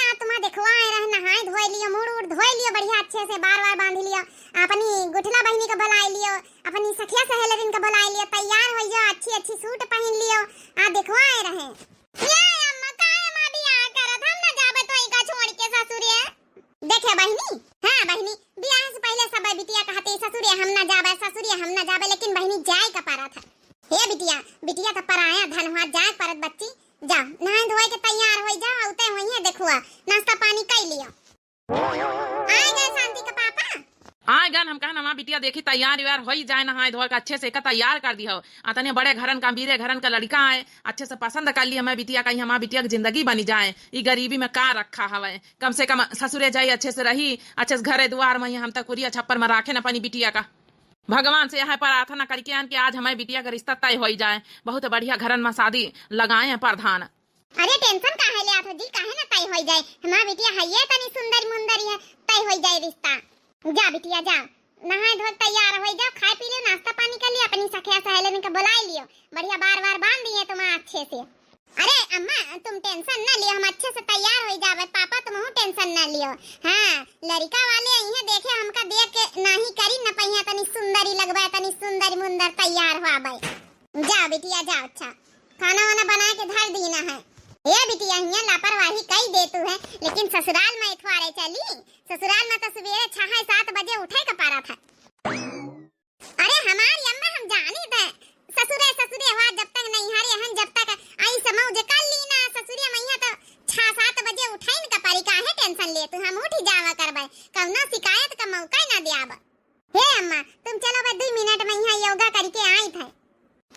आज तुम्हारा देखवा रहे नहाए धोए लियो, मुड़ उड़ धोए लियो बढ़िया अच्छे से, बार बार बांध लियो, अपनी गुठला बहनी को बुला लियो, अपनी सखिया सहेलिन को बुला लियो, तैयार हो जाओ, अच्छी अच्छी सूट पहन लियो। आज देखवा रहे ये अम्मा काहे मां बियाह करत, हम न जाबे तो इका छोड़ के ससुरे। देखे बहनी, हां बहनी बियाह से पहले सब बिटिया कहते ससुरे हम न जाबे, ससुरे हम न जाबे, लेकिन बहनी जाए का पारा था। हे बिटिया, बिटिया तो पराया धनवा जाए परत बच्ची, जा नहाए धोए के तैयार हो जा, औते होई है देखुआ, नाश्ता पानी कर लियो। आए गए शांति के पापा, आए गन हम कहना मां बिटिया देखी तैयार यार हो ही जाए, नहाए धोए का अच्छे से का तैयार कर दी हो। आतने बड़े घरन का बीरे घरन का लड़का है, अच्छे से पसंद कर लिया मैं बिटिया कहीं हमार बिटिया की जिंदगी बनी जाए। ये गरीबी में का रखा हवे, कम से कम ससुरे जाई अच्छे से रही, अच्छे से घरे द्वार में हम तक कुरिया छप्पर में राखे न अपनी बिटिया का। भगवान से यह प्रार्थना करके आन कि आज हमारी बिटिया का रिश्ता तय हो जाए, बहुत बढ़िया घरन में शादी लगाए हैं प्रधान। अरे टेंशन काहे ले आथो जी, काहे ना तय हो जाए, हमार बिटिया है तनी सुंदर मुंदरी है, तय हो जाए रिश्ता। जा बिटिया जा, नहाए धोए तैयार हो जाओ, खाए पी लियो, नाश्ता पानी कर लियो, अपनी सखिया सहेलिन को बुला लियो, बढ़िया बार बार बांध दिए तुम अच्छे से। अरे अम्मा तुम टेंशन ना लियो, हम अच्छे से तैयार हो जावे, पापा तुम टेंशन ना लियो। हां लड़का वाले आई है देखे, हमका देख के नहीं करी न पहिया, तनी सुंदरी लगबे, तनी सुंदर मुंदर तैयार होबे। जा बिटिया जा, अच्छा खाना वाना बना के धर दीना है। ये बिटिया हियां लापरवाही कई दे तू है, लेकिन ससुराल में इथवारे चली, ससुराल में तो सवेरे 6-7 बजे उठे का पारा था। अरे हमारी अम्मा हम जानी थे, ससुरे ससुरे हुआ जब तक नहीं हरे हन, जब तक आई समझ जे कर ली ना ससुरे मैया तो 6-7 बजे उठाइन का पारी, काहे टेंशन ले तू, हम उठ जावा करबे, कौनो शिकायत का मौका ना देआब। हे अम्मा तुम चलो बस 2 मिनट में यहाँ योगा करके आई थे।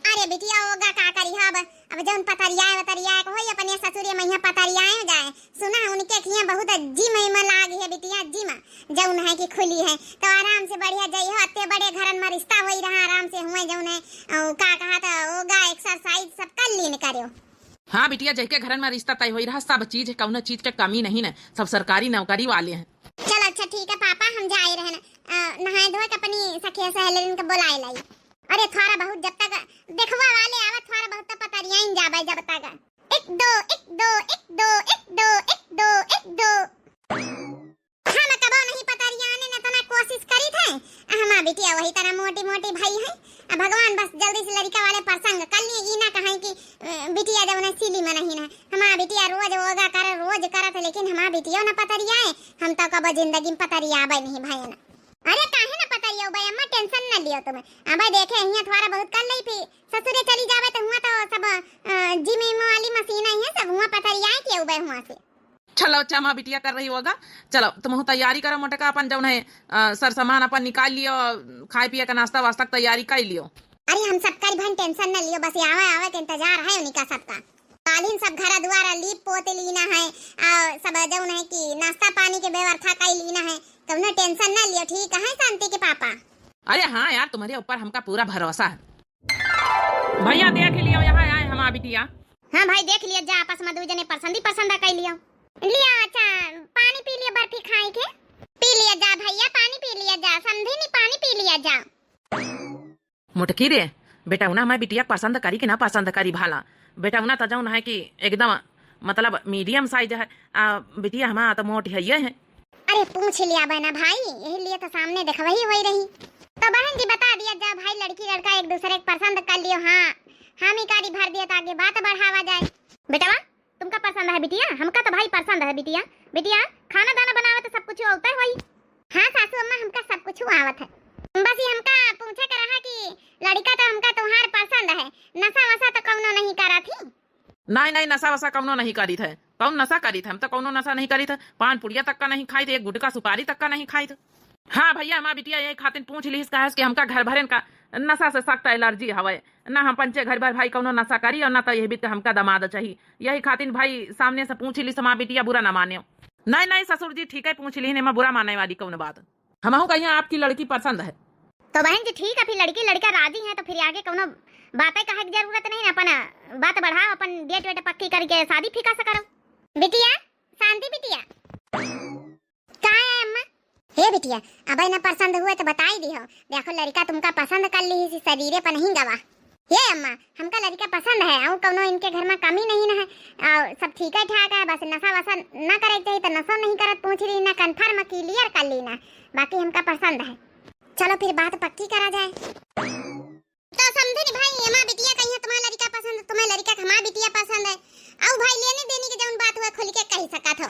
अरे बिटिया योगा का करी हब, अब जौन पतरिया को होई अपने ससुरे मैया पतरिया हो जाए, सुना उनके खिया बहुत जिम में लाग है बिटिया, जिम जौन है कि खुली है, तो आराम से बढ़िया जाई हो, अत्ते बड़े घरन में रिश्ता होई रहा, आराम से हुए जौन है का कहा था योगा एक्सरसाइज सब कर लीन करियो। हाँ बिटिया जैके घरन में रिश्ता तय हो रहा, सब चीज कौनो चीज के कमी नहीं न, सब सरकारी नौकरी वाले हैं। चलो अच्छा ठीक है पापा, हम जाए रहे नहाए धोए अपनी सखिया सहेलिन को बुलाए लाई। अरे थोड़ा बहुत जब तक देखवा वाले आवा, थोड़ा बहुत तो पतरिया ही जाबे, जब तक 1 2 1 2 1 2 1 2 1 2 1 2 हम कबो नहीं पतरिया आने न, तो ना कोशिश करी थे हमार बिटिया वही तरह मोटी मोटी भाई है। भगवान बस जल्दी से लड़का वाले प्रसंग कर लिए, ई ना कहें कि बिटिया जब ना सिली में नहीं ना, हमार बिटिया रोज योगा करे रोज करत, लेकिन हमार बिटिया ना पतरिया है, हम तो कबो जिंदगी में पतरिया आबे नहीं भाई ना। अरे काहे ना पतरिया भाई, अम्मा टेंशन ना लियो तुम, अब देखे हिया थोड़ा बहुत कर लई, फिर ससुरे चली जावे तो हुआ तो सब जिम वाली मशीन है, सब हुआ पतरिया के उबे हुआ से। चलो अच्छा माँ बिटिया कर रही होगा, चलो तुम तैयारी करो, मोटका अपन जौन है सर सामान अपन निकाल लियो, खाए पिए का नाश्ता वास्ता तैयारी कर लियो। अरे हम सब कर भन टेंशन न लियो, बस आवे के इंतजार है उनका सबका, कालीन सब घर द्वारा लीप पोते लीना है, और सब जौन है कि नाश्ता पानी के व्यवस्था कर लीना है, कौनो टेंशन न लियो, ठीक है शांति के पापा। अरे हाँ यार तुम्हारे ऊपर हमका पूरा भरोसा है। भैया देख लियो यहाँ आए हमार बिटिया। हाँ भाई देख लिया, जा आपस में 2 जने पसंद कर लियो। लिया अच्छा पानी पी लिया, बर्फी खाए के पी लिया जा भैया, पानी पी लिया जा, समझे नहीं, पानी पी लिया जा। मोटकी रे बेटा उना मैं बिटिया पसंद करी कि ना पसंद करी भाला, बेटा उना तो जौन है कि एकदम मतलब मीडियम साइज है, बिटिया हमारा तो मोटी है ये है। अरे पूछ लिया बहना भाई, यही लिए तो सामने देखवही होई रही, तो बहन जी बता दिया जा भाई, लड़की लड़का एक दूसरे को पसंद कर लियो। हाँ हम ही कारी भर दिया ताकि बात बढ़ावा जाए। बेटा तुमका पसंद है बिटिया, हमका तो भाई पसंद है बिटिया। बिटिया खाना दाना बनावे तो सब कुछ होता है भाई। हाँ सासू अम्मा हमका सब कुछ आवत है, बस ये हमका पूछे कर रहा कि लड़का तो हमका तुम्हार पसंद है, नशा वशा तो कौनो नहीं करा थी। नहीं नशा वशा कौनो नहीं करी थे, कौन नशा करी थे, हम तो कौनो नशा नहीं करी थे, पान पुड़िया तक का नहीं खाई थे, एक गुटका सुपारी तक का नहीं खाई थे। हाँ भैया हमार बिटिया यही खातिर पूछ ली इसका है कि हमका घर भरन का नशा से सख्त एलर्जी हवे, ना हम पंचे घर भर भाई कौनो नशा करी, और ना तो यही भी हमका दमाद चाहिए, यही खातिर भाई सामने से पूछ ली हमार बिटिया बुरा ना माने। नहीं ससुर जी ठीक है पूछ ली, मैं बुरा मानने वाली कौन बात, हम कहीं आपकी लड़की पसंद है। तो बहन जी ठीक है, फिर लड़की लड़का राजी है तो फिर आगे कौनो बातें कहे की जरूरत नहीं, अपन बात बढ़ाओ, अपन डेट वेट पक्की करके शादी फिका से करो। बिटिया शांति बिटिया कहाँ है अम्मा? हे बिटिया अब ना पसंद हुए तो बताई दी हो, देखो लड़का तुमका पसंद कर ली, शरीरे पर नहीं गवा। ये अम्मा हमका लड़का पसंद है, और कौनो इनके घर में कमी नहीं है, और सब ठीक है ठाक है, बस नशा वशा न करे चाहिए क्लियर कर लेना, बाकी हमका पसंद है। चलो फिर बात पक्की करा जाए। तो समझे नी भाई, हमार बिटिया कहिया तुम्हारा लड़का पसंद, तुम्हारा लड़का हमार बिटिया पसंद है। आओ भाई लेने देने की जौन बात हुआ खुल के कह सकत हो।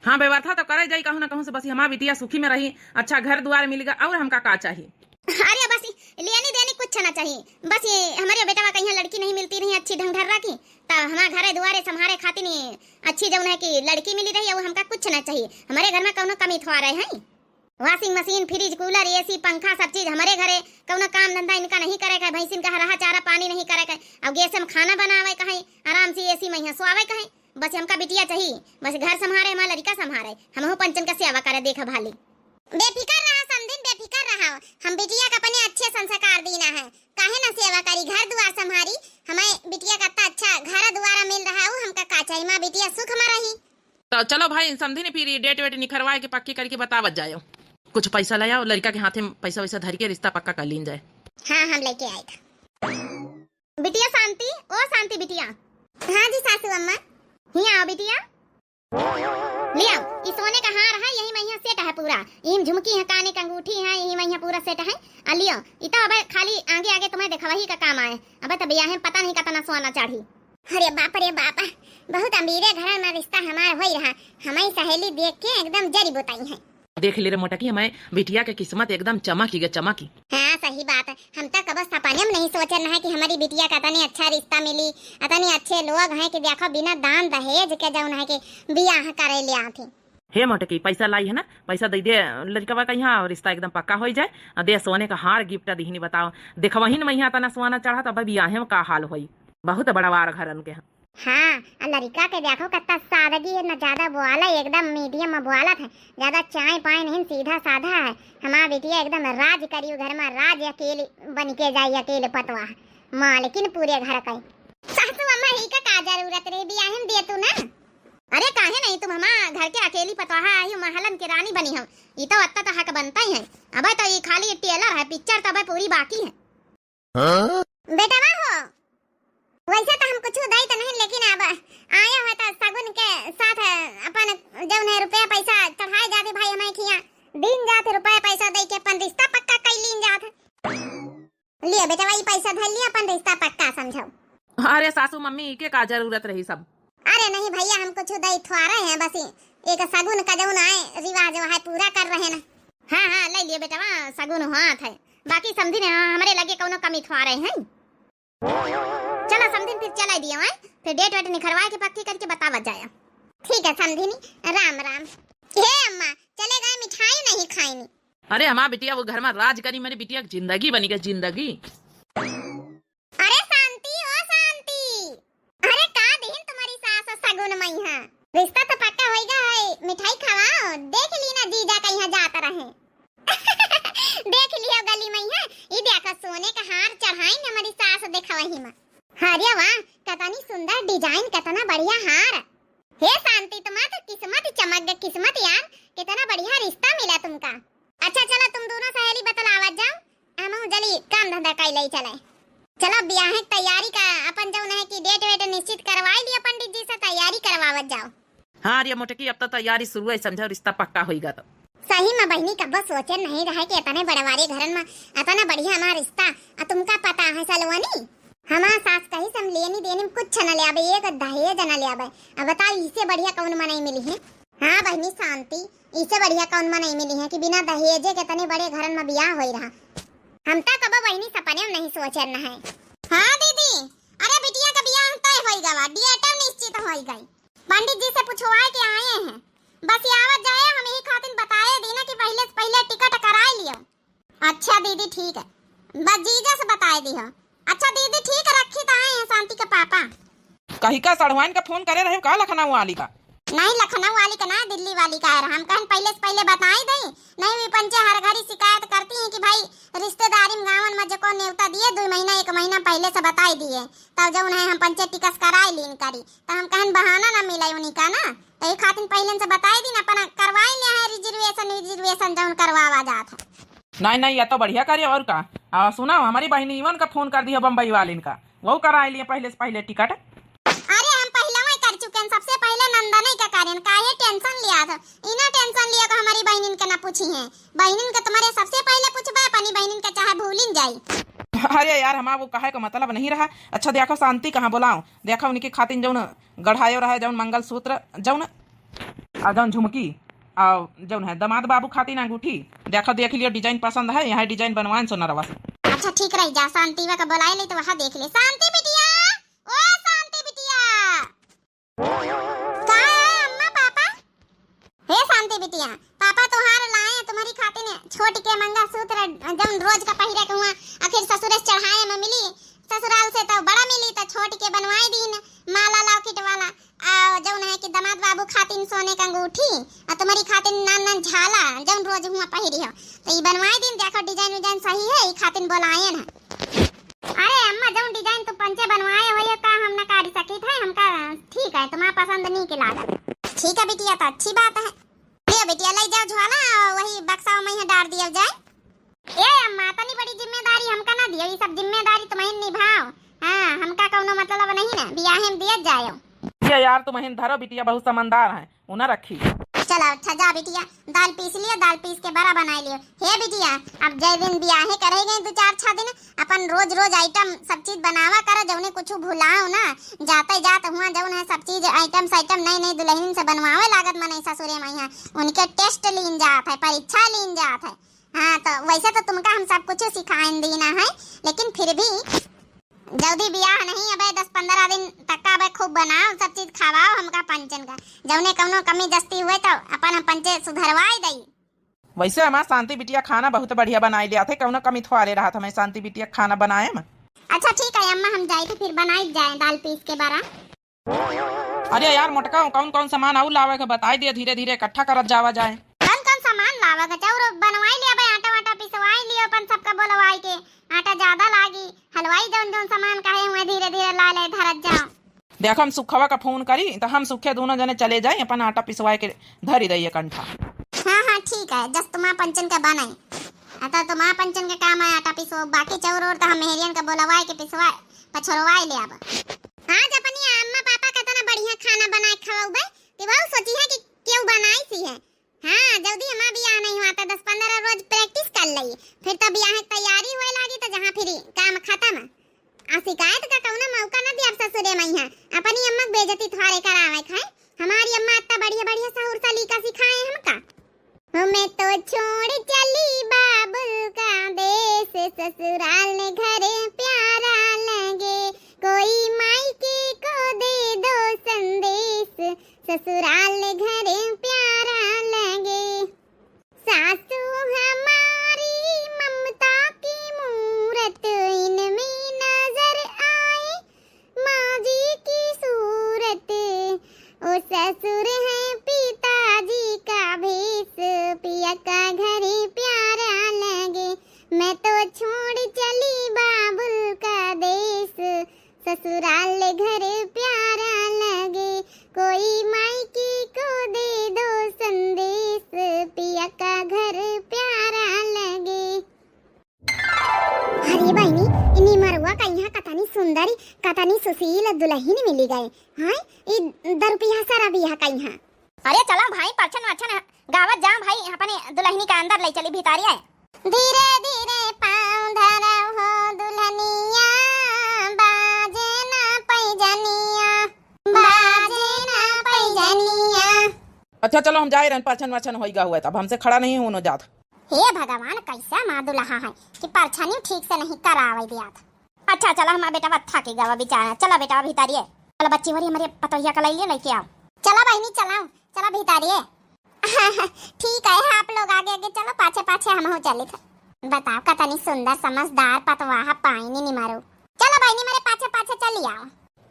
हाँ व्यवस्था तो करे जाई कहूँ ना कहूँ से, बस हमारी बिटिया सुखी में रही, अच्छा घर द्वार मिलेगा, और हमका का चाहिए। अरे बस लेने देने कुछ ना चाहिए, बस ये हमारे बेटा कहीं लड़की नहीं मिलती रही अच्छी ढंग ढर्रा की, तो हमारे घरे दुआरे संभारे खातिर अच्छी जौन है कि लड़की मिली रही है, वो हमका कुछ ना चाहिए। हमारे घर में कौनो कमी थोड़ा रहे हैं, washing machine, fridge, cooler, AC, पंखा, सब चीज हमारे घरे। कौनो काम धंधा इनका नहीं करे का, भैंसिन का हरा चारा पानी नहीं करे का, अब गैस में खाना बनावे कहीं, आराम से एसी में यहाँ सोआवे कहीं। बस हमका बिटिया चाहिए, बस घर संभारे, हमारा लड़का संभारे, हम पंचन का सेवा करे, देखा भाली। बेफिकर रहा समझिन, बेफिकर रहा, हम बिटिया का अपने अच्छे संस्कार देना है, काहे ना सेवा करी, घर द्वार संभारी, हमें बिटिया का अच्छा घर द्वारा मिल रहा है, हमका का चाहिए, माँ बिटिया सुख में रही। तो चलो भाई समझी नहीं, फिर डेट वेट निखरवाए के पक्की करके बतावत जाओ, कुछ पैसा ले आओ, लड़का के हाथे में पैसा वैसा धर के रिश्ता पक्का कर लीन जाए। हाँ हम लेके आए था। बिटिया शांति, ओ शांति बिटिया। हाँ जी सासू अम्मा। ही आओ बिटिया, ले आओ, इस सोने का हार है, यही महिया सेट है पूरा, इन झुमकी है, काने का अंगूठी है, यही महिया पूरा सेट है, आ लियो। इतना अब खाली आगे आगे तुम्हें देखा वही का काम आए, अब तो बियाह पता नहीं कितना सोना चढ़ी। अरे बाप रे बाप, बहुत अमीरे घर में रिश्ता हमारा हो रहा, हमारी सहेली देख के एकदम जरी बुताई है। देख ले रे मोटा की, हमें बिटिया के किस्मत एकदम चमकी गे चमकी। हाँ सही बात है, हम तक कब सपने में नहीं सोचना है कि हमारी बिटिया का इतने अच्छा रिश्ता मिली, इतने अच्छे लोग हैं कि देखो बिना दान दहेज के जौन है कि बियाह करे ले आती। हे मोटे की पैसा लाई है ना, पैसा दे दे लड़का का यहाँ, रिश्ता एकदम पक्का हो जाए, दे सोने का हार गिफ्ट दीहनी, बताओ देखो वही न महिया तना सोना चढ़ा, तब बियाह में का हाल होई, बहुत बड़ा वार घर उनके। हाँ लड़का के देखो कितना सादगी है, न ज्यादा बुआला, एकदम मीडियम में बुआला था, ज्यादा चाय पाए नहीं, सीधा साधा है। हमारा बेटिया एकदम राज करियो घर में, राज अकेले बन के जाये, अकेले पतवा मालकिन पूरे घर का। सासू अम्मा ही का जरूरत रे, बियाह में दे तू ना। अरे काहे नहीं, तुम हमारा घर के अकेली पतवाहा आई, महलन की रानी बनी हम, ये तो अत्ता तो हक बनता ही है। अब तो ये खाली टेलर है, पिक्चर तो अब पूरी बाकी है। बेटा हो वैसे तो हम कुछ दई तो नहीं, लेकिन अब आया है तो सगुन के साथ अपन जौन है रुपया पैसा चढ़ाए जाते भाई, हमें खिया दिन जाते रुपया पैसा दे के अपन रिश्ता पक्का कर लीन जाते। लिए बेटा वही पैसा धर लिया, अपन रिश्ता पक्का समझो। अरे सासू मम्मी के का जरूरत रही सब। अरे नहीं भैया, हम कुछ दई थोड़े हैं, बस एक सगुन का जौन आए रिवाज है पूरा कर रहे ना। हाँ हाँ ले लिए बेटा, वहाँ सगुन हाथ है, बाकी समझी ना हमारे लगे कोनो कमी थोड़े हैं। चलो समझी फिर चला दिया है, फिर डेट वेट निखरवा के पक्की करके बतावत जाया। ठीक है समझी, राम राम। हे अम्मा चले गए, मिठाई नहीं खाई। अरे हमारा बिटिया वो घर में राज करी, मेरी बिटिया की जिंदगी बनी गई जिंदगी। अरे शांति, ओ शांति, अरे का दिन तुम्हारी सास सगुन मई है, रिश्ता तो पक्का होएगा है, मिठाई खवाओ, देख ली ना जीजा कहीं जाता रहे। देख लियो गली में है, ये देखो सोने का हार चढ़ाई न हमारी सास, देखा वही में। अरे वाह कितनी सुंदर डिजाइन, कितना बढ़िया हार। हे शांति तुम्हारा तो किस्मत चमक गई, किस्मत यार, कितना बढ़िया रिश्ता मिला तुमका। अच्छा चलो तुम दोनों सहेली बतलावत जाओ, हम जल्दी काम धंधा कर ले चले। चलो ब्याह की तैयारी का अपन जौन है कि डेट वेट निश्चित करवाई लिया, पंडित जी से तैयारी करवावत जाओ। हाँ रे मोटे की, अब तो तैयारी शुरू है, समझो रिश्ता पक्का होगा। तो सही में बहनी कब सोचे नहीं रहा कि इतने बड़वारे घर में इतना बढ़िया हमारा रिश्ता, तुमका पता है सलवानी हमारा सास कही सम लेनी देनी कुछ न ले आबे, एक दहेज न ले आबे। अब बताओ इससे बढ़िया कौन में नहीं मिली है। हाँ बहनी शांति, इससे बढ़िया कौन में नहीं मिली है कि बिना दहेजे के इतने बड़े घर में ब्याह हो रहा। हम तो कब बहनी सपने में नहीं सोचे न है। हाँ दीदी, अरे बिटिया का ब्याह तय हो गया, डेट निश्चित हो गई, पंडित जी से पूछवा के आए हैं, बस आवत जाए, हम यही खातिर बताए देना कि पहले से पहले टिकट करा लियो। अच्छा दीदी ठीक है, बस जीजा से बताए दियो। अच्छा दीदी ठीक है, रखी तो आए हैं शांति के पापा। कहीं का सड़वाइन का फोन करे रहे का, लखनऊ वाली का? नहीं लखनऊ वाली का ना, दिल्ली वाली का है। हम कहन पहले से पहले बताई दई, नहीं भी पंचे हर घड़ी शिकायत करती हैं कि भाई रिश्तेदारी में गावन में जो को न्योता दिए 2 महीना 1 महीना पहले से बताई दिए, तब जब उन्हें हम पंचे टिकस कराए लीन करी, तो हम कहन बहाना ना मिले उन्हीं का ना, तो ये खातिर पहले से बताई दी ना, अपन करवाई लिया है रिजर्वेशन जौन करवावा जात है। नहीं ये तो बढ़िया करे, और का सुना हमारी बहनी इवन का फोन कर दिया बम्बई वाले का, वो करा लिए पहले से पहले टिकट। अरे हम पहले वही कर चुके हैं, सबसे पहले धंधा नहीं का कारण काहे टेंशन लिया था। इना टेंशन लिया को हमारी बहनिन के ना पूछी है। बहनिन के तुम्हारे सबसे पहले पूछबा अपनी बहनिन के चाहे भूलिन जाई। अरे यार हमारा वो कहे का मतलब नहीं रहा। अच्छा देखो शांति कहाँ बुलाऊं, देखो उनकी खातिन जौन गढ़ायो रहा जौन मंगलसूत्र जौन जौन झुमकी और जौन है दामाद बाबू खातिन अंगूठी, देखो देख लियो डिजाइन पसंद है, यहाँ डिजाइन बनवाएं सोनारवा से। अच्छा ठीक रही जा, शांति वा का बुलाए ले तो वहां देख ले। शांति बिटिया, ओ शांति बिटिया, का है अम्मा पापा? हे शांति बिटिया, पापा तोहार लाए हैं तुम्हारी खातिर छोट के मंगलसूत्र जौन रोज का पहिरे के हुआ आखिर ससुर से चढ़ाए में मिली, ससुराल से तो बड़ा मिली तो छोट के बनवाए दीन माला लॉकेट वाला जौन है कि दामाद बाबू खातिर सोने का अंगूठी और तुम्हारी खातिर नान नान झाला जौन रोज हुआ पहिरी हो तो ये बनवाए दिन। देखो डिजाइन विजाइन सही है, ये खातिर बोलाए ना। अरे अम्मा जौन डिजाइन तो पंचे बनवाए हो का हम ना काट सकी थे, हमका ठीक है तुम्हारा पसंद नहीं के लागत। ठीक है बिटिया तो अच्छी बात है। लियो बिटिया ले जाओ झोला वही बक्सा में ही डाल दिया जाए। ए अम्मा तनी बड़ी जिम्मेदारी हमका ना दियो, ये सब जिम्मेदारी तुम्हें निभाओ। हां हमका कोनो मतलब नहीं ना, बियाह में दिया जायो। ये यार तुम्हें धरो बिटिया बहुत समझदार है, उन्हें रखी। चलो अच्छा जा बिटिया, दाल पीस लियो, दाल पीस के बड़ा बना लियो। हे बिटिया अब जय दिन बियाहे करेगे 2-4 दिन अपन रोज रोज आइटम सब चीज बनावा करो, जौने कुछ भुलाओ ना जाते जात हुआ जौन है सब चीज आइटम नई नई दुल्हन से बनवावे लागत मन ससुरे मैया उनके टेस्ट लीन जात है, परीक्षा लीन जात है। हाँ तो वैसे तो तुमका हम सब कुछ सिखाएं देना है, लेकिन फिर भी जल्दी बियाह नहीं अबे 10-15 दिन तक का अबे खूब बनाओ सब चीज खवाओ हमका पंचन का, जौने कौनो कमी जस्ती हुए तो अपन हम पंचे सुधरवाई दई। वैसे हमारा शांति बिटिया खाना बहुत बढ़िया बनाई लिया थे, कौनो कमी थोड़े रहा था मैं शांति बिटिया खाना बनाए में। अच्छा ठीक है अम्मा हम जाए तो फिर बनाई जाए दाल पीस के बारा। अरे यार मोटका कौन कौन सामान आऊ लावे के बताई दिया, धीरे धीरे इकट्ठा करत जावा जाए। कौन कौन सामान लावा का चाउर बनवाई लिया भाई, आटा वाटा पिसवाई लियो अपन सबका बोलवाई के, आटा ज्यादा लागी हलवाई जौन जौन सामान कहे हुए धीरे धीरे ला ले धरत जाओ। देखो हम सुखवा का फोन करी तो हम सुखे दोनों जने चले जाए अपन आटा पिसवाए के धरी दइए कंठा। हाँ हाँ ठीक है, जस तुम्हारा पंचन का बनाई आता तुम्हारा पंचन के काम है आटा पिसो, बाकी चाउर और तो हम मेहरियन का बोलवाए के पिसवाए पछरवाए ले आबा। आज अपनी अम्मा पापा का तना बढ़िया खाना बनाए खवाऊबे ते बहुत सोची है कि क्यों बनाई सी है। हाँ जल्दी हमारा बियाह नहीं हुआ था, 10-15 रोज प्रैक्टिस कर ली फिर तो बियाह की तैयारी होए लागी तो जहाँ फिर काम खत्म। आ शिकायत का कौना मौका ना दिया ससुरे मैया अपनी अम्मा बेइज्जती थोड़े करावे खाए। हमारी अम्मा इतना बढ़िया बढ़िया सहूर सलीका सिखाए हमका। हमें तो छोड़ चली बाबुल का देश, ससुराल ने घर प्यारा लगे, कोई मायके को दे दो संदेश, ससुराल ने घर प्यारा लगे। सासू हमारी ममता की मूरत इनमें नजर आए, माँ जी की सूरत ओ ससुर है पिताजी का भेष, पिया का घर प्यारा लगे। मैं तो छोड़ चली बाबुल का देश, ससुराल घर प्यारा लगे, कोई मायके को दे दो संदेश, पिया का घर प्यारा लगे। अरे बहनी इन्हीं मरुआ का यहाँ कतनी सुंदरी कतनी सुशील दुल्हन मिली गए। हाँ ये 10 रुपया सारा बियाह का यहाँ। अरे चलो भाई परछन वछन गावत जा भाई अपने दुल्हनी का अंदर ले चली भितारी आए। धीरे धीरे पाँव धरव हो दुल्हनिया, बाजे ना पैजनिया, बाजे ना पैजनिया। अच्छा चलो हम जाए रहन, परछन वछन होइगा हुआ तब हमसे खड़ा नहीं होनो जात। हे भगवान कैसा माँ दुल्हा है कि परछनी ठीक से नहीं करावे दिया था। अच्छा चलो हमारा बेटा बत्था के गवा बेचारा, चलो बेटा भितारी है, चलो बच्ची हमारी हमारे पतोहिया का लिए लेके आओ। चलो बहनी चलाओ, चलो भितारी है। ठीक है आप लोग आगे आगे चलो, पाछे पाछे हम हो चले थे। बताओ कतनी सुंदर समझदार पतवाहा पानी नहीं मारो। चलो बहनी मेरे पाछे पाछे चली आओ।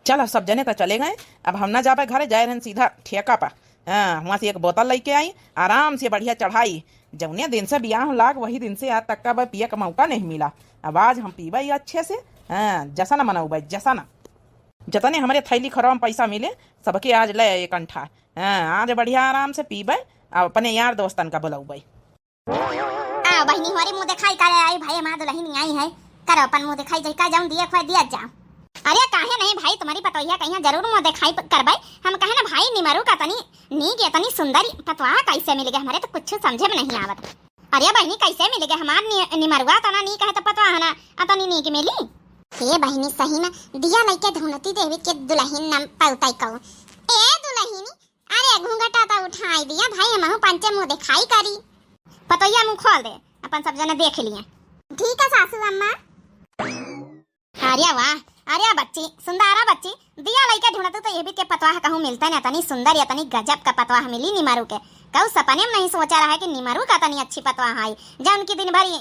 चलो सब जने तो चले गए, अब हम ना जाबे घरे, जाए रहन सीधा ठेका पा। हाँ वहाँ से एक बोतल लेके आई, आराम से बढ़िया चढ़ाई। जौने दिन से बियाह लाग वही दिन से आज तक का पिए का मौका नहीं मिला। अब आज हम पीबे अच्छे से, हाँ जश्न मनाऊ जश्न, जतने हमारे थैली खरवा में पैसा मिले सबके आज ले एक अंठा। हाँ आज बढ़िया आराम से पीबे अब अपने यार दोस्तन का बुलाऊ भाई। आओ बहनी हमारी मुंह दिखाई करे आई भाई, हमारा दुल्हन आई है, करो अपन मुंह दिखाई जाए का जाऊं दिया खोई दिया जाओ। अरे काहे नहीं भाई, तुम्हारी पतोहिया कहीं जरूर मुंह दिखाई करबै। हम कहे ना भाई निमरू का तनी नीक इतनी सुंदर पतवा कैसे मिल गया, हमारे तो कुछ समझे में नहीं आवत। अरे बहनी कैसे मिल गया हमार निमरुआ तना नीक है तो पतवा है ना अतनी नीक मिली। हे बहनी सही में दिया लइके धुनती देवी के दुल्हन नाम पौताई कहू। ए दुल्हन अरे घूंघटा तो उठाई दिया भाई, हम पंचे मुंह दिखाई करी। पतोहिया मुंह खोल दे, अपन सब जने देख लिए। ठीक है सासू अम्मा। अरे वाह, अरे बच्ची सुंदरा बच्ची, दिया लइके ढूंढत तो ये भी के पतवाह कहूं मिलता है, तनी सुंदर या तनी गजब का पतवाह मिली निमरू के। कहूं सपने में नहीं सोचा रहा है कि निमरू का तनी अच्छी पतवाह आई जा उनकी दिन भरी।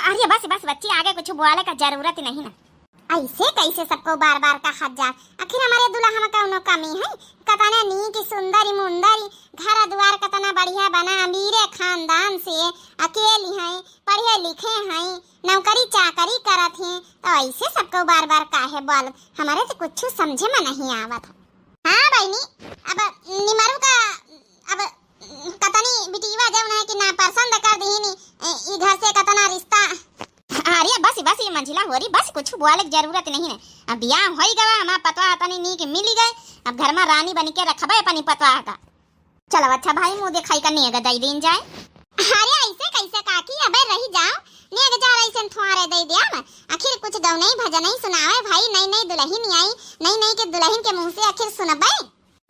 अरे बस बस बच्ची, आगे कुछ बोले का जरूरत ही नहीं ना। ऐसे कैसे सबको बार बार का हजार, आखिर हमारे दुल्हा में कौनो कमी है? कतना नी की सुंदरी मुंदरी, घर द्वार कतना बढ़िया बना, अमीरे खानदान से अकेली हैं, पढ़े लिखे हैं, नौकरी चाकरी करत हैं, तो ऐसे सबको बार बार काहे बोल, हमारे तो कुछ समझे में नहीं आवत। हाँ बहनी, अब निमरू का अब कतनी बिटिवा जौन है कि ना पसंद कर दीनी ई घर से कतना रिश्ता। अरे बस बस ये मंजिला हो रही, बस कुछ बोले की जरूरत नहीं है। अब बियाह हो ही गवा, हमारा पतवा तनी नीक मिली गए, अब घर में रानी बन के रखबे अपनी पतवा का। चलो अच्छा भाई मुंह दिखाई करनी है दई दिन जाए। अरे ऐसे कैसे काकी, अबे रही जाओ नेग जा रही से थोड़े दे दिया ना, आखिर कुछ गौन नहीं भजन नहीं सुनावे भाई। नई नई दुल्हन आई, नई नई के दुल्हन के मुंह से आखिर सुनबे।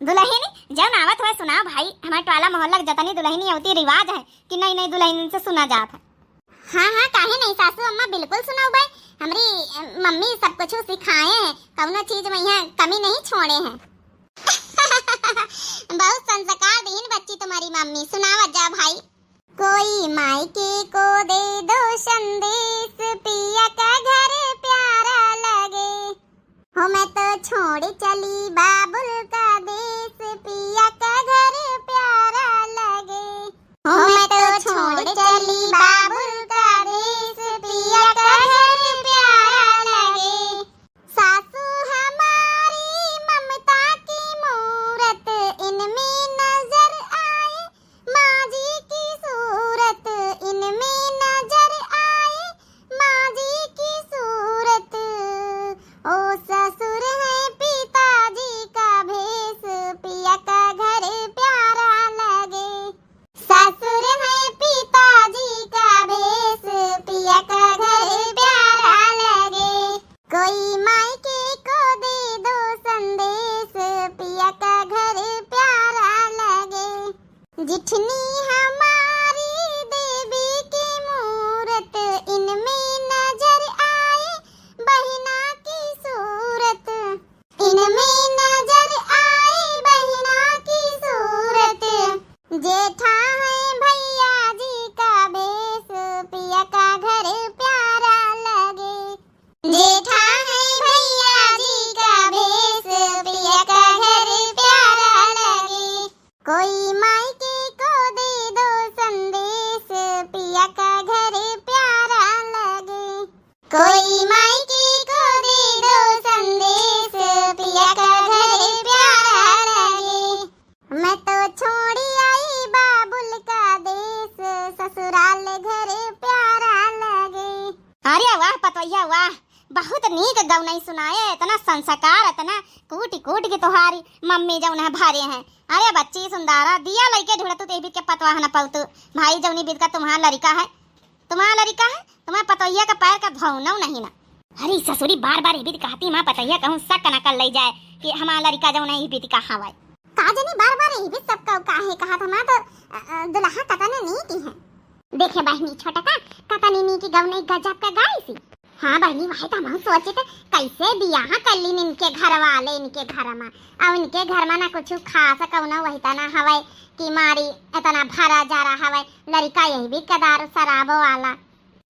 दुल्हन जब आवत हुए सुनाओ भाई, हमारे टोला मोहल्ला जतनी दुल्हनी होती रिवाज है कि नई नई दुल्हन से सुना जाता है। हाँ हाँ काहे नहीं सासू अम्मा, बिल्कुल सुनाओ भाई, हमारी मम्मी सब कुछ सिखाए हैं, कौनो चीज में यहाँ कमी नहीं छोड़े हैं। बहुत संस्कार दीन बच्ची तुम्हारी मम्मी, सुनावा जा भाई। कोई मायके को दे दो संदेश, पिया का घर प्यारा लगे, हो मैं तो छोड़ चली बाबुल का देश, पिया का घर प्यारा लगे, हो मैं तो छोड़ चली बाबुल का देश, पिया का घर प्यारा लगे। सासू हमारी ममता की मूरत, इनमें नजर आए माँ जी की सूरत, इनमें नजर आए माँ जी की सूरत, ओ ससुर है पिताजी का भेष, पिया का घर प्यारा लगे, ससुर है पिताजी का भेष, पिया का घर प्यारा लगे। कोई मायके को दे दो संदेश, पिया का घर प्यारा लगे, जिठनी हमारी देवी की मूरत, इनमें नजर आए बहिना की सूरत, इनमें नजर आए बहिना की सूरत, जेठा है भैया जी का भेष, पिया का घर प्यारा लगे, जेठा है भैया जी का भेष, पिया का घर प्यारा लगे। कोई मायके को दे दो संदेश, पिया का घर प्यारा लगे, कोई मायके को दे दो संदेश, पिया का घर प्यारा लगे, मैं तो छोड़ी आई बाबुल का देश, ससुराल घर प्यारा लगे। अरे वाह पतोहिया वाह, बहुत नीक गौनई सुनाए, इतना संस्कार, इतना कूट कूट के तोहारी मम्मी जौन है भरे हैं। अरे बच्ची सुंदरा, दिया लइके ढूंढतू तेबी के पतवा न पलतू भाई, जौनी बीत का तुम्हारा लड़का है, तुम्हारा लड़का है, तुम्हारे पतोहिया का पैर का धौनौ नहीं ना। अरे ससुरी बार बार ये भी कहती मां पतोहिया कहूं शक न कर ले जाए कि हमारा लड़का जौन है ये बीत का हवाई काजनी बार बार ये भी सब काहे कहा था मां, तो दुल्हा कतने नी की है। देखे बहनी छोटा का कतनी नी की गौनई गजब का गाई सी। हाँ बहनी वही तो हम सोचे थे कैसे बियाह कर ली इनके घर वाले, इनके घर में और इनके घर में ना कुछ खास कौना वही तना हवाई कि मारी इतना भरा जा रहा हवाई, लड़का यही भी कदार शराबो वाला।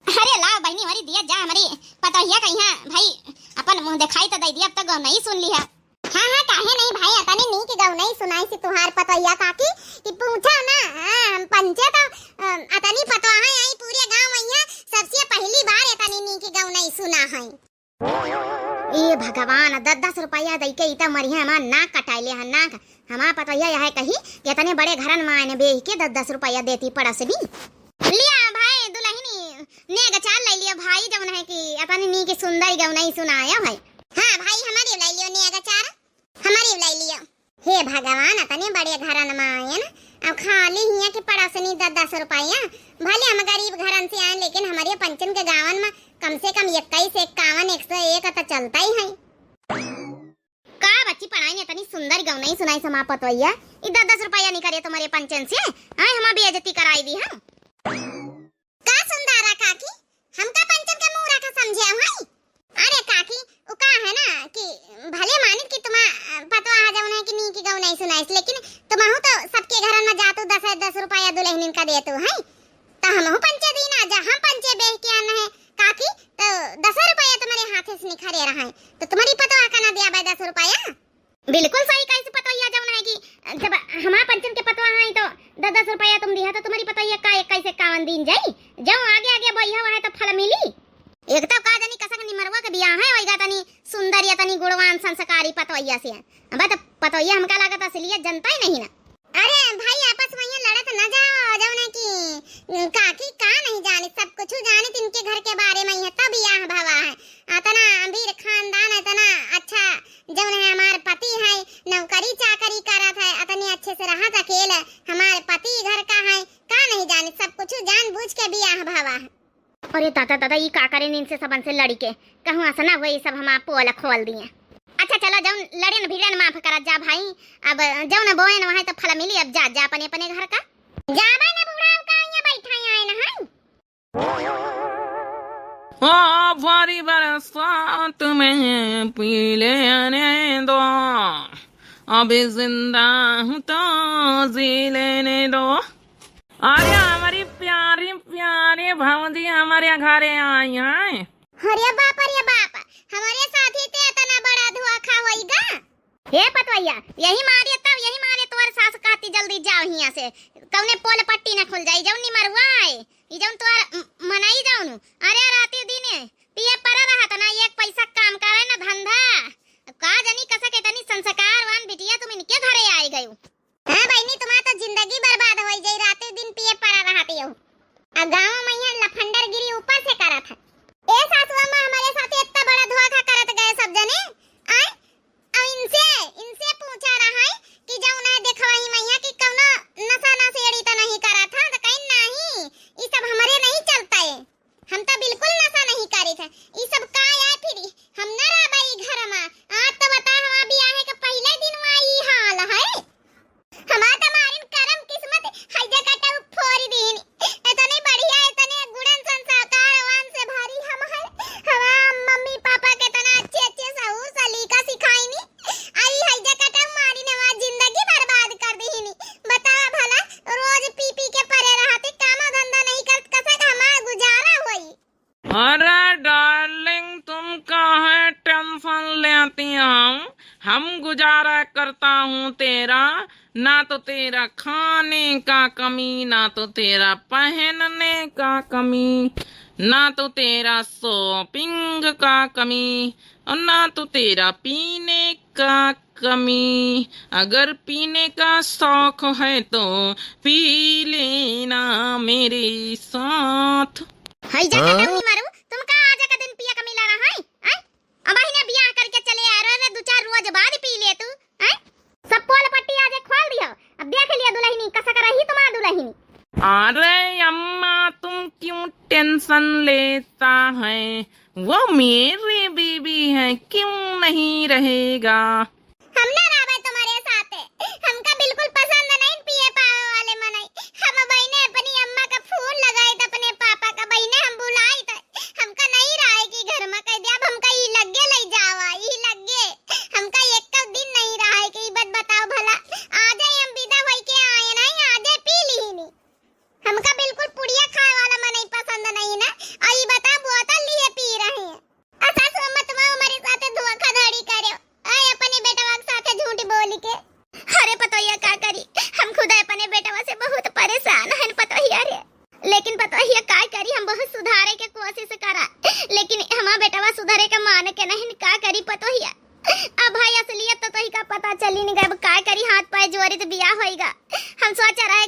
अरे ला बहनी हमारी दिया जा, हमारी पतोहिया कहिया भाई अपन मुंह दिखाई तो दे दिया, अब तक गौ नहीं सुन लिया। हाँ हाँ काहे नहीं भाई, अतनी नी की गौ नहीं सुनाई सी तुहार पतोहिया काकी कि पूछा ना पंचे तो अतनी पतोहा आई पूरे गांव में सबसे पहली बार अतनी नी की गौ नहीं सुना है। ए भगवान 10-10 रुपया दई के इता मरिया हमार नाक कटाइले हन नाक, हमार पतोहिया यह कही कि इतने बड़े घरन में आने बेच के 10-10 रुपया देती पड़स भी। लिया भाई दुल्हनी ने गचाल ले लिया भाई, जौन है कि अपनी नी की सुंदर गौ नहीं सुनाया भाई। हाँ भाई अचार हमारी लाई लियो। हे भगवान तने बड़े घरन में आए ना, अब खाली हिया के पड़ोसनी 10-10 रुपया, भले हम गरीब घरन से आए लेकिन हमारे पंचन के गावन में कम से कम 21, 51, 101 तो चलता ही है। का बच्ची पढ़ाई ने तनी सुंदर गाँव नहीं सुनाई समापत होइया, ये 10-10 रुपया नहीं करे तुम्हारे पंचन से, आए हमारी बेइज्जती कराई दी है। का सुंदरा काकी, हमका पंचन का मुंह रखा समझे है? अरे काकी वो का है ना कि भले मानित कि तुम पतवा आ जाओ ना कि नी की गाँव नहीं सुनाइस, लेकिन तुम तो सबके घर में जातू 10-10 रुपया दुल्हन का देतू है, तो हम पंचे दी ना, जा हम पंचे बेच के आना है काकी, तो 10 रुपया तुम्हारे हाथ से निखरे रहा है, तो तुम्हारी पतवा का ना दिया भाई 10 रुपया। बिल्कुल सही, कैसे पतवा जाओ ना कि जब हमारा पंचन के पतवा है तो 10-10 रुपया तुम दिया, तो तुम्हारी पतवा का 21, 51 दिन जाई, जाओ आगे आगे बढ़िया है तो फल मिली। एक तो का जानी कसक निमरवा के बियाह है, वही तनी सुंदर या तनी गुणवान संस्कारी पतवैया से है, अब तो पतवैया हमका लागत असलियत जनता ही नहीं ना। अरे भाई आपस में लड़त न जाओ, जाओ ना कि काकी का नहीं जाने, सब कुछ जाने इनके घर के बारे में, है तब बियाह भवा है, इतना अमीर खानदान, इतना अच्छा जो है हमारे पति है, नौकरी चाकरी करत है, इतने अच्छे से रहत अकेले, हमारे पति घर का है, का नहीं जाने, सब कुछ जान बूझ के बियाह भवा है। अरे दादा ये का करे इनसे सबन से लड़ी के कहूँ असना वही सब हम पोल खोल दिए। अच्छा चलो जाओ लड़े न भिड़न माफ करा जा भाई, अब जाओ न बोए न वहाँ तो फल मिली, अब जा अपने अपने घर का जाबा न बुढ़ाओ का यहाँ बैठा आए न है। ओ भारी बरसात में पी लेने दो, अभी जिंदा हूँ तो जी लेने दो। अरे हमारी प्यारी प्यारी भौजी हमारे घरे आई हैं। अरे बाप हमारे साथी ते इतना बड़ा धोखा होइगा। हे पतवैया यही मारे तुम्हारे सास कहती जल्दी जाओ यहाँ से, कौने पोल पट्टी न खुल जाई, जाओ निमरवाए ई जाऊं तोर मनाई जाऊं। अरे राती दिन पिए पड़ा रहा तना, एक पैसा काम करे ना धंधा, का जनी कसा के तनी संस्कारवान बिटिया तुम इनके घरे आई गयो। हां बहनी तुम्हारा तो जिंदगी बर्बाद होई जाई, राती दिन पिए पड़ा रहती हो, आ गांव में यहाँ लफंडर गिरी ऊपर से करा था। ए सासुआ मां हमारे साथ इतना बड़ा धोखा करत गए सब जने, आए अब इनसे पूछा रहा है कि जाऊं ना देखवाई मैया कि कौनो नशा ना सेड़ी तो नहीं करा था, तो कहीं नहीं ये सब हमारे नहीं चलता है, हम तो बिल्कुल नशा नहीं करी थे, ये सब का है फिर हम ना रह भाई घर में। आज तो बता हमारा ब्याह के पहले दिन में ई हाल है, हमारा तुम्हारी करम किस्मत हइजे कटा फोड़ दीन, इतने बढ़िया इतने गुणन संस्कारवान से भारी हम है, हमारा मम्मी पापा के तना अच्छे सहूर सलीका सिखाई नी, आई हइजे कटा मारी ने हमारी जिंदगी बर्बाद कर दी नी। बतावा भला रोज पी पी के पड़े रहते, काम धंधा नहीं करत, कैसे हमारा गुजारा होई। अरे डार्लिंग तुम काहे टेंशन लेती हो, हम गुजारा करता हूँ तेरा, ना तो तेरा खाने का कमी, ना तो तेरा पहनने का कमी, ना तो तेरा शॉपिंग का कमी, और ना तो तेरा पीने का कमी। अगर पीने का शौक है तो पी लेना मेरे साथ। हई जा कटम नहीं मारू, तुम का आजा का दिन पिया का मिला रहा है, हैं? अब ने बियाह करके चले आ रहे, 2-4 रोज बाद पी ले तू, हैं? सब पोल पट्टी आज खोल दियो, अब देख लिया दुल्हनी कसा कर रही तुम्हारा दुल्हनी। अरे अम्मा तुम क्यों टेंशन लेता है, वो मेरी बीबी है, क्यों नहीं रहेगा। हम ना राबा तुम्हारे साथ है, हमका बिल्कुल पसंद नहीं पिए पावे वाले मनाई, हम बहने अपनी अम्मा का फूल लगाए थे, अपने पापा का बहने हम बुलाई थे, हमका नहीं रहा कि घर में कह दिया, अब हमका ई लगे ले जावा, ई लगे हमका एक का दिन नहीं रहा है कि बात बताओ भला, आज हम विदा होई के आए नहीं, आज पी ली नहीं, हमका बिल्कुल पुड़िया खाए वाला मनाई पसंद नहीं ना, आई बता बोतल लिए पी रहे हैं। सासू अम्मा तुम हमारे साथ धोखाधड़ी करे, आए अपने बेटा के साथ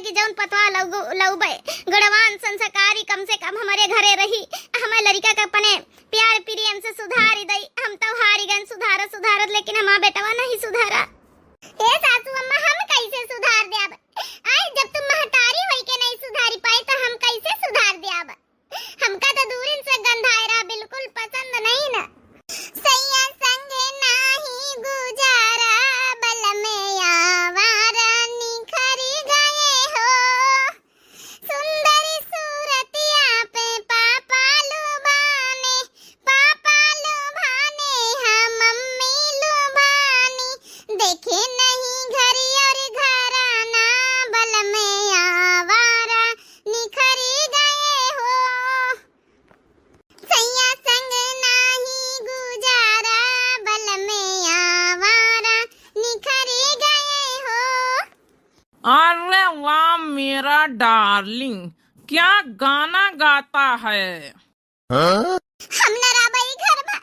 कि जौन पतवा लौबे गड़वान संस्कारी कम से कम हमारे घरे रही, हमारे लड़का का अपने प्यार प्रेम से सुधारी दई। हम तो हारी गए सुधारत, लेकिन हमारा बेटवा नहीं सुधारा। ए सासू अम्मा, हम कैसे सुधार दे अब? आई जब तुम महतारी होई के नहीं सुधारी पाई तो हम कैसे सुधार दे अब? हमका तो दूरिन से गंधाए रहा, बिल्कुल पसंद नहीं ना। सैया संगे नाही गुजारा, बल में आवारा निखरी गए हो। सुंदरी सूरतिया पे पापा लुभाने हम मम्मी लुभानी। देखे नहीं घरी और घराना, बल में आवारा निखरी गए हो। सैया संग नाही गुजारा, बल में आवारा निखरी गए हो। अरे वाह मेरा डार्लिंग, क्या गाना गाता है। हम न राबाई घर में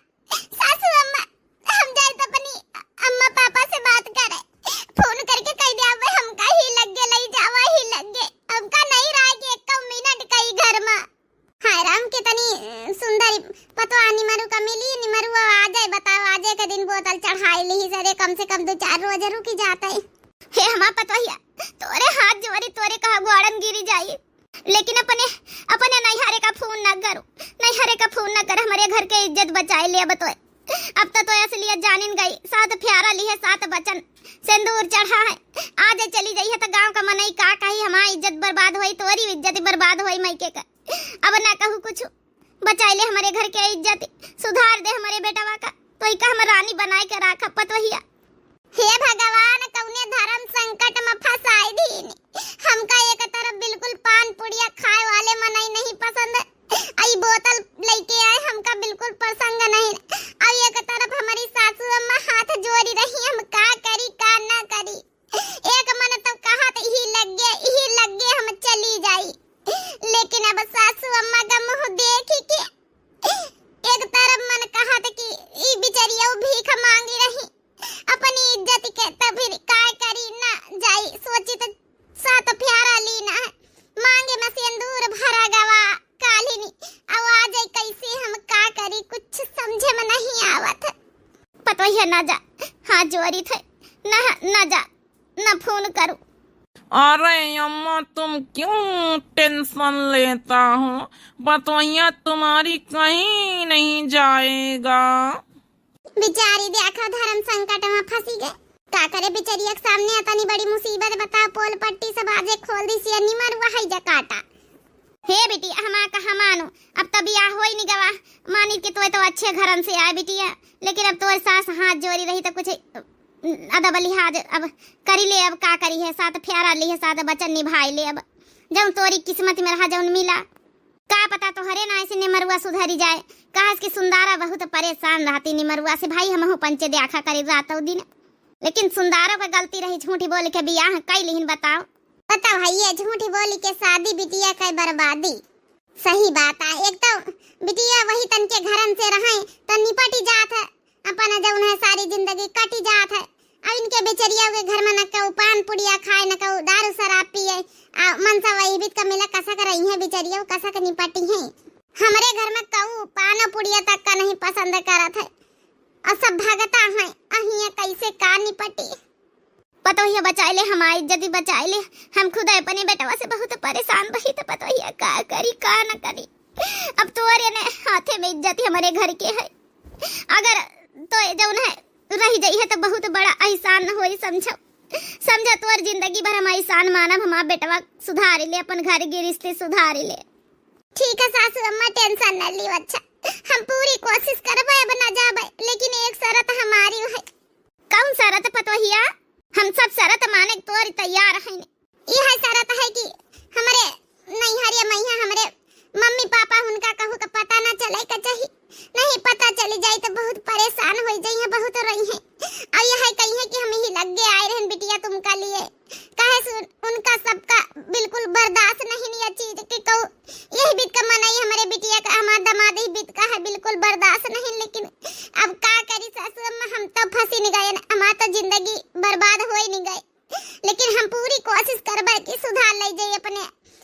सासू अम्मा, हम जाए तो अपनी अम्मा पापा से बात करे, फोन करके कह दे अब हमका ही लग गे, लई जावा ही लग गे। हमका नहीं रहा कि एक मिनट कई घर में। हाय राम के तनी सुंदरी पतवा निमरू का मिली, निमरू आ जाए, बताओ आ जाए के दिन बोतल चढ़ाई ली सरे, कम से कम 2-4 रोज रुकी जाता है। हे हमा पतवहिया, तोरे हाथ जोड़ी तोरे कहा गोड़न गिरी जाई, लेकिन अपने नैहरे का फोन न करो, नैहरे का फोन न कर, हमारे घर के इज्जत बचाए ले। अब तो असलियत जानिन गई, 7 प्यारा ली है, 7 बचन सिंदूर चढ़ा है। आज चली जाई है तो गांव का मनई का कही, हमारी इज्जत बर्बाद होई, तोरी इज्जत बर्बाद होई मैके का। अब ना कहूँ कुछ, बचाए ले हमारे घर के इज्जत, सुधार दे हमारे बेटवा का, तो का हम रानी बनाए के राख पतवहिया। हे भगवान, कौने धर्म संकट में फंसाई दीनी। हमका एक तरफ बिल्कुल पान पुड़िया खाए वाले मनई नहीं पसंद, आई बोतल लेके आए हमका बिल्कुल पसंद नहीं। अब एक तरफ हमारी सासू अम्मा हाथ जोड़ी रही, हम का करी का ना करी। एक मन तो कहा तो ही लग गए हम चली जाई, लेकिन अब सासू अम्मा का मुंह देख के एक तरफ मन कहा था कि ई बिचरिया भीख मांगी रही अपनी इज्जत के, तब फिर काय करी ना जाई। सोची तो 7 प्यारा लीना है, मांगे में सिंदूर भरा गवा कालिनी, आवाज आई कैसे हम का करी, कुछ समझे में नहीं आवत। पतवहिया ना जा, हाथ जोड़ी थे, ना जा, ना फोन करूं। अरे अम्मा तुम क्यों टेंशन लेता हो, बतवैया तुम्हारी कहीं नहीं जाएगा। बिचारी देखा धर्म संकट में फंसी गए, का करे बिचारी के सामने इतनी बड़ी मुसीबत, बता पोल पट्टी सब आजे खोल दी सी निमर वही जा काटा। हे बेटी हमा कहा मानो, अब तो बियाह होई नहीं गवा, मानी कि तो अच्छे घरन से आए बिटिया, लेकिन अब तो सास हाथ जोड़ी रही तो कुछ अदब लिहाज अब करी ले। अब का करी है, 7 प्यारा ली है, 7 बचन निभाई ले। अब जब तोरी किस्मत में रहा जौन मिला, का पता तो हरे ना ऐसे निमरुआ सुधरी जाए। कहा कि सुंदारा बहुत परेशान रहती निमरुआ से, भाई हमहू पंचे देखा करी रात दिन, लेकिन सुंदारा पर गलती रही, झूठी बोल के बियाह कई लिहिन। बताओ भैया, झूठी बोली के शादी बिटिया का बर्बादी। सही बात है, एक तो बिटिया वही तन के घरन से रहे तो निपटी जात है, अपना जौन है सारी जिंदगी कटी जात है। अब इनके बेचरिया के घर में न कहू पान पुड़िया खाए, न कहू दारू शराब पिए, मनसा वही बीत का मिला कसा कर रही है बिचरिया, कसा कर निपटी है। हमारे घर में कहू पान पुड़िया तक का नहीं पसंद करत है, और सब भगता है, अहिया कैसे का निपटी। पतो ही बचाए ले, हमारी इज्जत बचाए ले। हम खुद अपने बेटवा से बहुत परेशान बही, तो पतो ही का करी का न करी। अब तोरे ने हाथे में इज्जत हमारे घर के है, अगर तो जौन है रही जाई है तो बहुत बड़ा एहसान होई। समझो तोर जिंदगी भर हम एहसान मानब, हमारा बेटवा सुधार ले, अपन घर के रिश्ते सुधार ले। ठीक है सासू अम्मा, टेंशन न ली, अच्छा हम पूरी कोशिश करबे, अब न जाबे, लेकिन एक शर्त हमारी है। कौन शर्त पतोहिया? हम सब शर्त माने तोर तैयार हैं। यह शर्त है कि हमारे नैहरिया मैया हमरे मम्मी पापा उनका कहू का पता ना चले का चाहिए, नहीं पता चली जाए तो बहुत परेशान हो जाइए, बहुत रही है। और यह कही है कि हम ही लग गए आए रहन बिटिया तुमका लिए, कहे उनका सबका बिल्कुल बर्दाश्त नहीं ये चीज कि कहू यही बीत का मनाई हमारे बिटिया का, हमारा दामाद ही बीत का है, बिल्कुल बर्दाश्त नहीं। लेकिन अब का करी सासू अम्मा, हम तो फंसी नहीं गए, हमारा तो जिंदगी बर्बाद हो ही नहीं गई, लेकिन हम पूरी कोशिश करबे कि सुधार ले जाइए अपने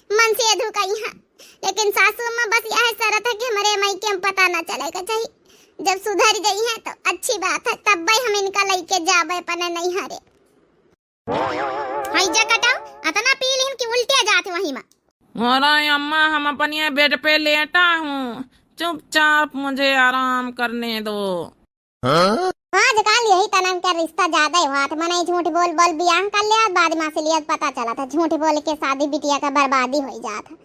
मन से अधू का यहाँ। लेकिन सासू अम्मा बस यह शरत है कि हमारे मायके में पता ना चलेगा चाहिए। जब सुधर गई है तो अच्छी बात है, तब भाई हम इनका लेके जाबे अपने नहीं हरे। हाई जा कटाओ अतना पी लीन कि उल्टिया जाते वहीं में। अरे अम्मा हम अपने बेड पे लेटा हूँ, चुपचाप मुझे आराम करने दो। आजकल यही तनम का रिश्ता ज्यादा ही हुआ था। मने झूठ बोल बोल बियाह कर लिया, बाद में से लिया पता चला था झूठ बोल के शादी बिटिया का बर्बादी हो जाता।